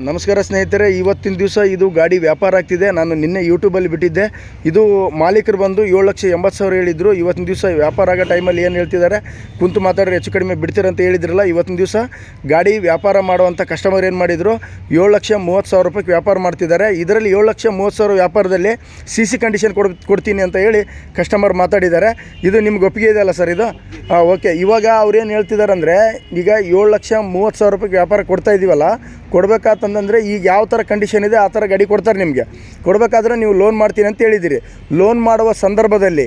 ನಮಸ್ಕಾರ ಸ್ನೇಹಿತರೆ, ಇವತ್ತಿನ ದಿವಸ ಇದು ಗಾಡಿ ವ್ಯಾಪಾರ ಆಗ್ತಿದೆ. ನಾನು ನಿನ್ನೆ ಯೂಟ್ಯೂಬಲ್ಲಿ ಬಿಟ್ಟಿದ್ದೆ. ಇದು ಮಾಲೀಕರು ಬಂದು 7,80,000 ಹೇಳಿದರು. ಇವತ್ತಿನ ದಿವಸ ವ್ಯಾಪಾರ ಆಗೋ ಟೈಮಲ್ಲಿ ಏನು ಹೇಳ್ತಿದ್ದಾರೆ, ಕುಂತು ಮಾತಾಡ್ರೆ ಹೆಚ್ಚು ಕಡಿಮೆ ಬಿಡ್ತೀರಂತ ಹೇಳಿದ್ರಲ್ಲ. ಇವತ್ತಿನ ದಿವಸ ಗಾಡಿ ವ್ಯಾಪಾರ ಮಾಡುವಂಥ ಕಸ್ಟಮರ್ ಏನು ಮಾಡಿದರು, 7,30,000 ರೂಪಾಯಿಗೆ ವ್ಯಾಪಾರ ಮಾಡ್ತಿದ್ದಾರೆ. ಇದರಲ್ಲಿ 7,30,000 ವ್ಯಾಪಾರದಲ್ಲಿ CC ಕಂಡೀಷನ್ ಕೊಡ್ತೀನಿ ಅಂತ ಹೇಳಿ ಕಸ್ಟಮರ್ ಮಾತಾಡಿದ್ದಾರೆ. ಇದು ನಿಮ್ಗೆ ಒಪ್ಪಿಗೆ ಇದೆಯಲ್ಲ ಸರ್? ಇದು ಓಕೆ. ಇವಾಗ ಅವ್ರೇನು ಹೇಳ್ತಿದ್ದಾರೆ ಅಂದರೆ, ಈಗ 7,30,000 ರೂಪಾಯಿಗೆ ವ್ಯಾಪಾರ ಕೊಡ್ತಾ ಇದ್ದೀವಲ್ಲ, ಕೊಡಬೇಕಾತಂದರೆ ಈಗ ಯಾವ ಥರ ಕಂಡೀಷನ್ ಇದೆ ಆ ಥರ ಗಾಡಿ ಕೊಡ್ತಾರೆ ನಿಮಗೆ. ಕೊಡಬೇಕಾದ್ರೆ ನೀವು ಲೋನ್ ಮಾಡ್ತೀನಿ ಅಂತ ಹೇಳಿದ್ದೀರಿ. ಲೋನ್ ಮಾಡುವ ಸಂದರ್ಭದಲ್ಲಿ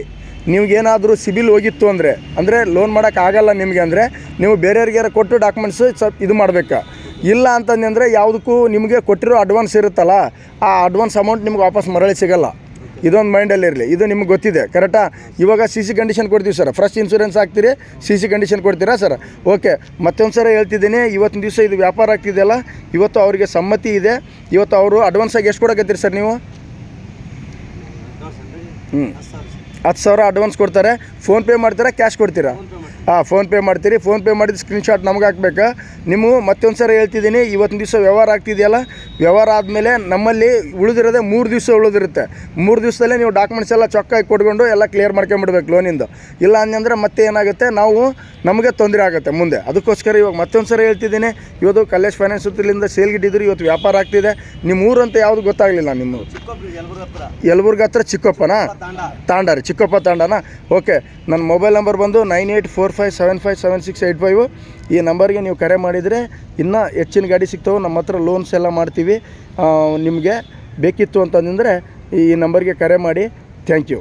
ನಿಮಗೇನಾದರೂ ಸಿಬಿಲ್ ಹೋಗಿತ್ತು ಅಂದರೆ ಲೋನ್ ಮಾಡೋಕ್ಕಾಗಲ್ಲ ನಿಮಗೆ ಅಂದರೆ, ನೀವು ಬೇರೆಯವ್ರಿಗಾರ ಕೊಟ್ಟು ಡಾಕ್ಯುಮೆಂಟ್ಸು ಇದು ಮಾಡಬೇಕಾ. ಇಲ್ಲ ಅಂತಂದರೆ ಯಾವುದಕ್ಕೂ ನಿಮಗೆ ಕೊಟ್ಟಿರೋ ಅಡ್ವಾನ್ಸ್ ಇರುತ್ತಲ್ಲ, ಆ ಅಡ್ವಾನ್ಸ್ ಅಮೌಂಟ್ ನಿಮ್ಗೆ ವಾಪಸ್ ಮರಳಿ ಸಿಗೋಲ್ಲ. ಇದೊಂದು ಮೈಂಡಲ್ಲಿರಲಿ. ಇದು ನಿಮ್ಗೆ ಗೊತ್ತಿದೆ ಕರೆಕ್ಟಾ? ಇವಾಗ CC ಕಂಡೀಷನ್ ಕೊಡ್ತೀವಿ ಸರ್. ಫ್ರೆಶ್ ಇನ್ಶೂರೆನ್ಸ್ ಹಾಕ್ತೀರಿ, CC ಕಂಡೀಷನ್ ಕೊಡ್ತೀರಾ ಸರ್? ಓಕೆ. ಮತ್ತೊಂದು ಸಲ ಹೇಳ್ತಿದ್ದೀನಿ, ಇವತ್ತಿನ ದಿವಸ ಇದು ವ್ಯಾಪಾರ ಆಗ್ತಿದೆಯಲ್ಲ, ಇವತ್ತು ಅವರಿಗೆ ಸಮ್ಮತಿ ಇದೆ. ಇವತ್ತು ಅವರು ಅಡ್ವಾನ್ಸಾಗಿ ಎಷ್ಟು ಕೊಡಕತ್ತೀರಿ ಸರ್ ನೀವು? 10,000 ಅಡ್ವಾನ್ಸ್ ಕೊಡ್ತಾರೆ. ಫೋನ್ಪೇ ಮಾಡ್ತೀರಾ, ಕ್ಯಾಶ್ ಕೊಡ್ತೀರಾ? ಫೋನ್ಪೇ ಮಾಡ್ತೀರಿ. ಫೋನ್ಪೇ ಮಾಡಿದ ಸ್ಕ್ರೀನ್ಶಾಟ್ ನಮಗೆ ಹಾಕ್ಬೇಕಾ? ನೀವು ಮತ್ತೊಂದು ಸರಿ ಹೇಳ್ತಿದ್ದೀನಿ, ಇವತ್ತಿನ ದಿವಸ ವ್ಯವಹಾರ ಆಗ್ತಿದೆಯಲ್ಲ, ವ್ಯವಹಾರ ಆದಮೇಲೆ ನಮ್ಮಲ್ಲಿ ಉಳಿದಿರೋದೇ 3 ದಿವಸ ಉಳಿದಿರುತ್ತೆ. 3 ದಿವಸದಲ್ಲೇ ನೀವು ಡಾಕ್ಯುಮೆಂಟ್ಸ್ ಎಲ್ಲ ಚೊಕ್ಕಾಗಿ ಕೊಟ್ಕೊಂಡು ಎಲ್ಲ ಕ್ಲಿಯರ್ ಮಾಡ್ಕೊಂಬಿಡ್ಬೇಕು ಲೋನಿಂದ. ಇಲ್ಲ ಅಂದರೆ ಮತ್ತೆ ಏನಾಗುತ್ತೆ, ನಮಗೆ ತೊಂದರೆ ಆಗುತ್ತೆ ಮುಂದೆ. ಅದಕ್ಕೋಸ್ಕರ ಇವಾಗ ಮತ್ತೊಂದು ಸರಿ ಹೇಳ್ತಿದ್ದೀನಿ, ಇವತ್ತು ಕಲ್ಲೇಶ್ ಫೈನಾನ್ಸ್ ಸುತ್ತಲಿಂದ ಸೇಲ್ಗಿಟ್ಟಿದ್ರು. ಇವತ್ತು ವ್ಯಾಪಾರ ಆಗ್ತಿದೆ. ನಿಮ್ಮ ಊರು ಅಂತ ಯಾವುದು ಗೊತ್ತಾಗಲಿಲ್ಲ. ನಿಮ್ಮ ಯಲಬುರ್ಗ ಹತ್ರ ಚಿಕ್ಕಪ್ಪನಾ? ತಾಂಡಾರಿ, ಚಿಕ್ಕಪ್ಪ ತಾಂಡಾನ? ಓಕೆ. ನನ್ನ ಮೊಬೈಲ್ ನಂಬರ್ ಬಂದು 9845757685. ಈ ನಂಬರ್ಗೆ ನೀವು ಕರೆ ಮಾಡಿದರೆ ಇನ್ನೂ ಹೆಚ್ಚಿನ ಗಾಡಿ ಸಿಗ್ತವೆ. ನಮ್ಮ ಹತ್ರ ಲೋನ್ಸ್ ಎಲ್ಲ ಮಾಡ್ತೀವಿ. ನಿಮಗೆ ಬೇಕಿತ್ತು ಅಂತಂದರೆ ಈ ನಂಬರ್ಗೆ ಕರೆ ಮಾಡಿ. Thank you.